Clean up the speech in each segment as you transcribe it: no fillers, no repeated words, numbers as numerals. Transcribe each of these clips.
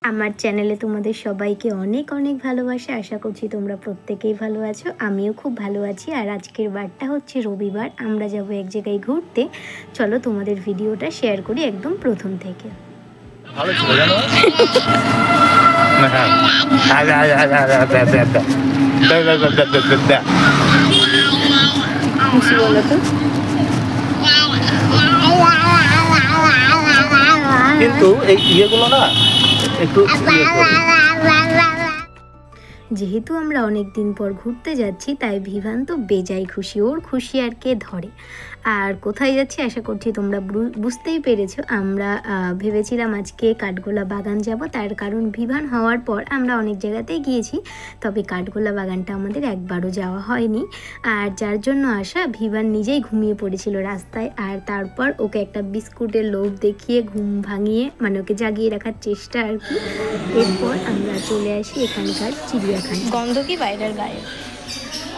আমার চ্যানেলে তোমাদের সবাইকে অনেক অনেক ভালোবাসা। আশা করছি তোমরা প্রত্যেকেই ভালো আছো, আমিও খুব ভালো আছি। আর আজকের বারটা হচ্ছে রবিবার, আমরা যাব এক জায়গায় ঘুরতে। চলো তোমাদের ভিডিওটা শেয়ার করি একদম প্রথম থেকে। ভালো ছিল জানো। খুশি বলো তো। কিন্তু এই ইয়েগুলো না একটু যেহেতু আমরা অনেক দিন পর ঘুরতে যাচ্ছি, তাই ভিভান তো বেজায় খুশি। ওর খুশি আর কে ধরে। আর কোথায় যাচ্ছি আশা করছি তোমরা বুঝতেই পেরেছো। আমরা ভেবেছিলাম আজকে কাঠগোলা বাগান যাব, তার কারণ ভিভান হওয়ার পর আমরা অনেক জায়গাতেই গিয়েছি, তবে কাঠগোলা বাগানটা আমাদের একবারও যাওয়া হয়নি। আর যার জন্য আসা, ভিভান নিজেই ঘুমিয়ে পড়েছিল রাস্তায়। আর তারপর ওকে একটা বিস্কুটের লোভ দেখিয়ে ঘুম ভাঙিয়ে, মানে ওকে জাগিয়ে রাখার চেষ্টা আর কি। এরপর আমরা চলে আসি এখানকার চিড়িয়াখানা। গন্ধ কি বাইরের গায়ে,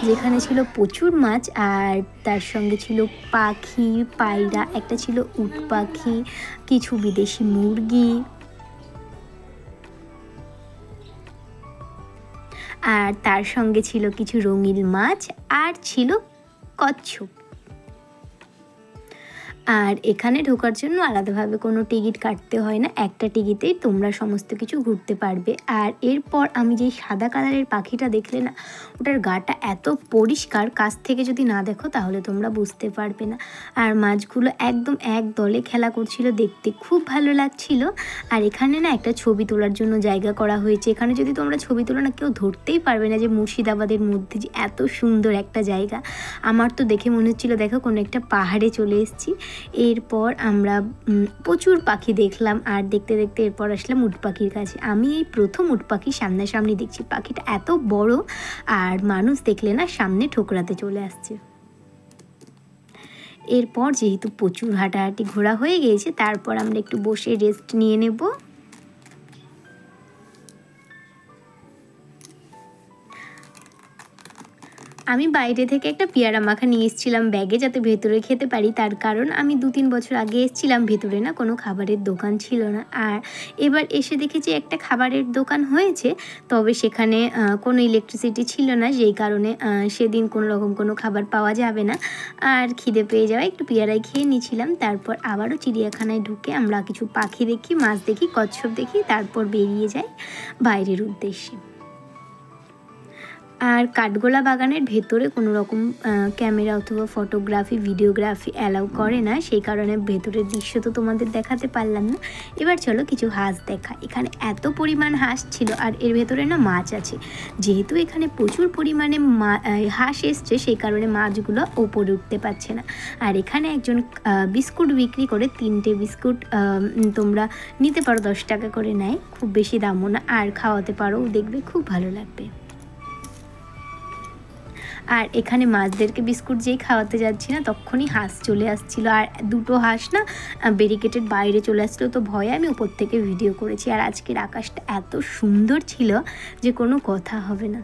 যেখানে ছিল প্রচুর মাছ, আর তার সঙ্গে ছিল পাখি, পায়রা, একটা ছিল উট পাখি, কিছু বিদেশি মুরগি, আর তার সঙ্গে ছিল কিছু রঙিন মাছ, আর ছিল কচ্ছপ। আর এখানে ঢোকার জন্য আলাদাভাবে কোনো টিকিট কাটতে হয় না, একটা টিকিটেই তোমরা সমস্ত কিছু ঘুরতে পারবে। আর এরপর আমি যেই সাদা কালারের পাখিটা দেখলে না, ওটার গাটা এত পরিষ্কার, কাছ থেকে যদি না দেখো তাহলে তোমরা বুঝতে পারবে না। আর মাছগুলো একদম এক দলে খেলা করছিল, দেখতে খুব ভালো লাগছিল। আর এখানে না একটা ছবি তোলার জন্য জায়গা করা হয়েছে। এখানে যদি তোমরা ছবি তোলো না, কেউ ধরতেই পারবে না যে মুর্শিদাবাদের মধ্যে যে এত সুন্দর একটা জায়গা। আমার তো দেখে মনে হচ্ছিলো দেখো কোনো একটা পাহাড়ে চলে এসেছি। এরপর আমরা প্রচুর পাখি দেখলাম, আর দেখতে দেখতে এরপর আসলাম উট পাখির কাছে। আমি এই প্রথম উট পাখি সামনাসামনি দেখছি। পাখিটা এত বড়, আর মানুষ দেখলে না সামনে ঠোকরাতে চলে আসছে। এরপর যেহেতু প্রচুর হাঁটাহাঁটি ঘোরা হয়ে গিয়েছে, তারপর আমরা একটু বসে রেস্ট নিয়ে নেব। আমি বাইরে থেকে একটা পেয়ারা মাখা নিয়ে এসেছিলাম ব্যাগে, যাতে ভেতরে খেতে পারি। তার কারণ আমি 2-3 বছর আগে এসেছিলাম, ভেতরে না কোনো খাবারের দোকান ছিল না। আর এবার এসে দেখেছি একটা খাবারের দোকান হয়েছে, তবে সেখানে কোনো ইলেকট্রিসিটি ছিল না, যেই কারণে সেদিন কোনো রকম কোনো খাবার পাওয়া যাবে না। আর খিদে পেয়ে যাওয়া একটু পেয়ারাই খেয়ে নিয়েছিলাম। তারপর আবারও চিড়িয়াখানায় ঢুকে আমরা কিছু পাখি দেখি, মাছ দেখি, কচ্ছপ দেখি, তারপর বেরিয়ে যাই বাইরের উদ্দেশ্যে। আর কাঠগোলা বাগানের ভেতরে কোনো রকম ক্যামেরা অথবা ফটোগ্রাফি, ভিডিওগ্রাফি অ্যালাউ করে না, সেই কারণে ভেতরের দৃশ্য তো তোমাদের দেখাতে পারলাম না। এবার চলো কিছু হাঁস দেখা। এখানে এত পরিমাণ হাঁস ছিল, আর এর ভেতরে না মাছ আছে। যেহেতু এখানে প্রচুর পরিমাণে হাঁস এসছে, সেই কারণে মাছগুলো ওপরে উঠতে পারছে না। আর এখানে একজন বিস্কুট বিক্রি করে, 3টে বিস্কুট তোমরা নিতে পারো, 10 টাকা করে নেয়, খুব বেশি দামও না। আর খাওয়াতে পারো, দেখবে খুব ভালো লাগবে। আর এখানে মাছদেরকে বিস্কুট যেই খাওয়াতে যাচ্ছি না, তখনই হাঁস চলে আসছিলো। আর দুটো হাঁস না ব্যারিকেডের বাইরে চলে আসছিলো, তো ভয়ে আমি উপর থেকে ভিডিও করেছি। আর আজকের আকাশটা এত সুন্দর ছিল যে কোনো কথা হবে না।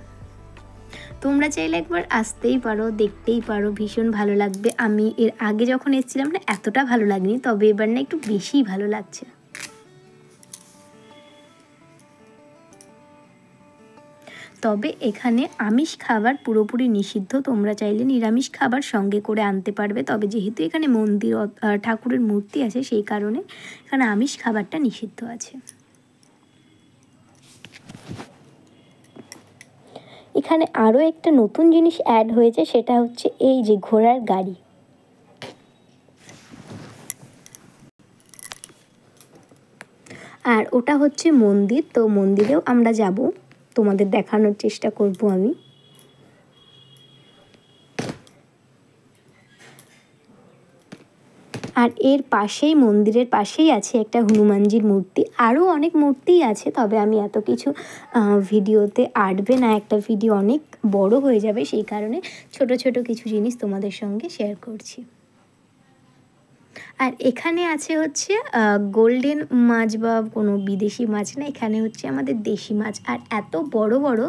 তোমরা চাইলে একবার আসতেই পারো, দেখতেই পারো, ভীষণ ভালো লাগবে। আমি এর আগে যখন এসেছিলাম না, এতটা ভালো লাগেনি, তবে এবার না একটু বেশিই ভালো লাগছে। তবে এখানে আমিষ খাবার পুরোপুরি নিষিদ্ধ, তোমরা চাইলে নিরামিষ খাবার সঙ্গে করে আনতে পারবে। তবে যেহেতু এখানে মন্দির, ঠাকুরের মূর্তি আছে, সেই কারণে এখানে আমিষ খাবারটা নিষিদ্ধ আছে। এখানে আরও একটা নতুন জিনিস অ্যাড হয়েছে, সেটা হচ্ছে এই যে ঘোড়ার গাড়ি। আর ওটা হচ্ছে মন্দির, তো মন্দিরেও আমরা যাব, তোমাদের দেখানোর চেষ্টা করব আমি। আর এর পাশেই, মন্দিরের পাশেই আছে একটা হনুমানজির মূর্তি। আরও অনেক মূর্তিই আছে, তবে আমি এত কিছু ভিডিওতে আটবে না, একটা ভিডিও অনেক বড় হয়ে যাবে, সেই কারণে ছোট ছোট কিছু জিনিস তোমাদের সঙ্গে শেয়ার করছি। আর এখানে আছে হচ্ছে গোল্ডেন মাছ বা কোনো বিদেশি মাছ না, এখানে হচ্ছে আমাদের দেশি মাছ। আর এত বড় বড়,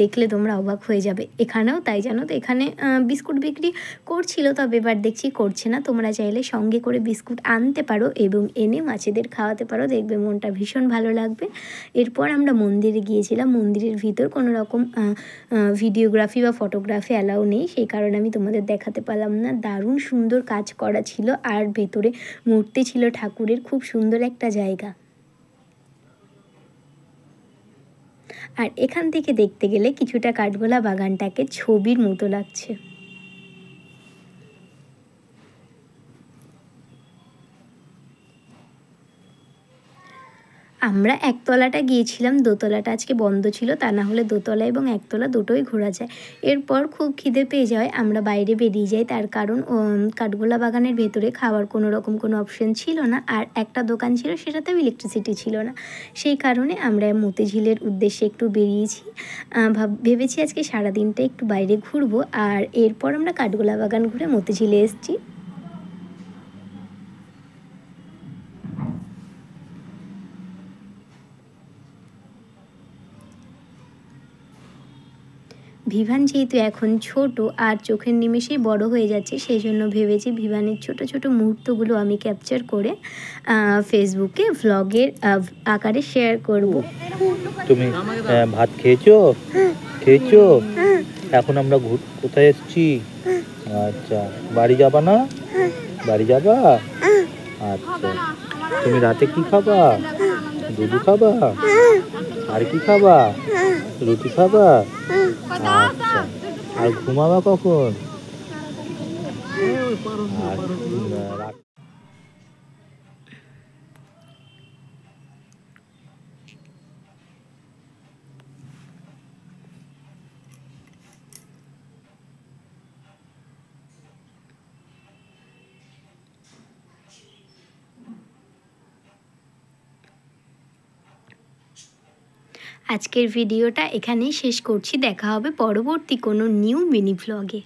দেখলে তোমরা অবাক হয়ে যাবে। এখানেও তাই, জানো তো এখানে বিস্কুট বিক্রি করছিল, তবে এবার দেখছি করছে না। তোমরা চাইলে সঙ্গে করে বিস্কুট আনতে পারো এবং এনে মাছেদের খাওয়াতে পারো, দেখবে মনটা ভীষণ ভালো লাগবে। এরপর আমরা মন্দিরে গিয়েছিলাম। মন্দিরের ভিতর কোনো রকম ভিডিওগ্রাফি বা ফটোগ্রাফি অ্যালাউ নেই, সেই কারণে আমি তোমাদের দেখাতে পারলাম না। দারুণ সুন্দর কাজ করা ছিল, আর ভেতরে মূর্তি ছিল ঠাকুরের, খুব সুন্দর একটা জায়গা। আর এখান থেকে দেখতে গেলে কিছুটা কাঠগোলা বাগানটাকে ছবির মতো লাগছে। আমরা একতলাটা গিয়েছিলাম, দোতলাটা আজকে বন্ধ ছিল, তা না হলে দোতলা এবং একতলা দুটোই ঘোরা যায়। এরপর খুব খিদে পেয়ে যাওয়ায় আমরা বাইরে বেরিয়ে যাই, তার কারণ কাঠগোলা বাগানের ভেতরে খাওয়ার কোনো রকম কোনো অপশন ছিল না, আর একটা দোকান ছিল সেটাতেও ইলেকট্রিসিটি ছিল না। সেই কারণে আমরা মতিঝিলের উদ্দেশ্যে একটু বেরিয়েছি। ভেবেছি আজকে সারাদিনটা একটু বাইরে ঘুরবো, আর এরপর আমরা কাঠগোলা বাগান ঘুরে মতিঝিলে এসেছি। ভিভান যেহেতু এখন ছোট আর চোখের নিমেষেই বড় হয়ে যাচ্ছে, সেই জন্য ভেবেছি ভিভানের ছোট ছোট মুহূর্তগুলো আমি ক্যাপচার করে ফেসবুকে ভ্লগের আকারে শেয়ার করব। তুমি ভাত খেয়েছো? খেয়েছো? এখন আমরা কোথায় এসেছি? আচ্ছা, বাড়ি যাবা না? বাড়ি যাবা? আচ্ছা, তুমি রাতে কি খাবা? দুধ খাবা? আর কি খাবা? রুটি খাবা? আচ্ছা, আর ঘুমাবা কখন? আজকের ভিডিওটা এখানেই শেষ করছি। দেখা হবে পরবর্তী কোনো নিউ মিনি ভ্লগে।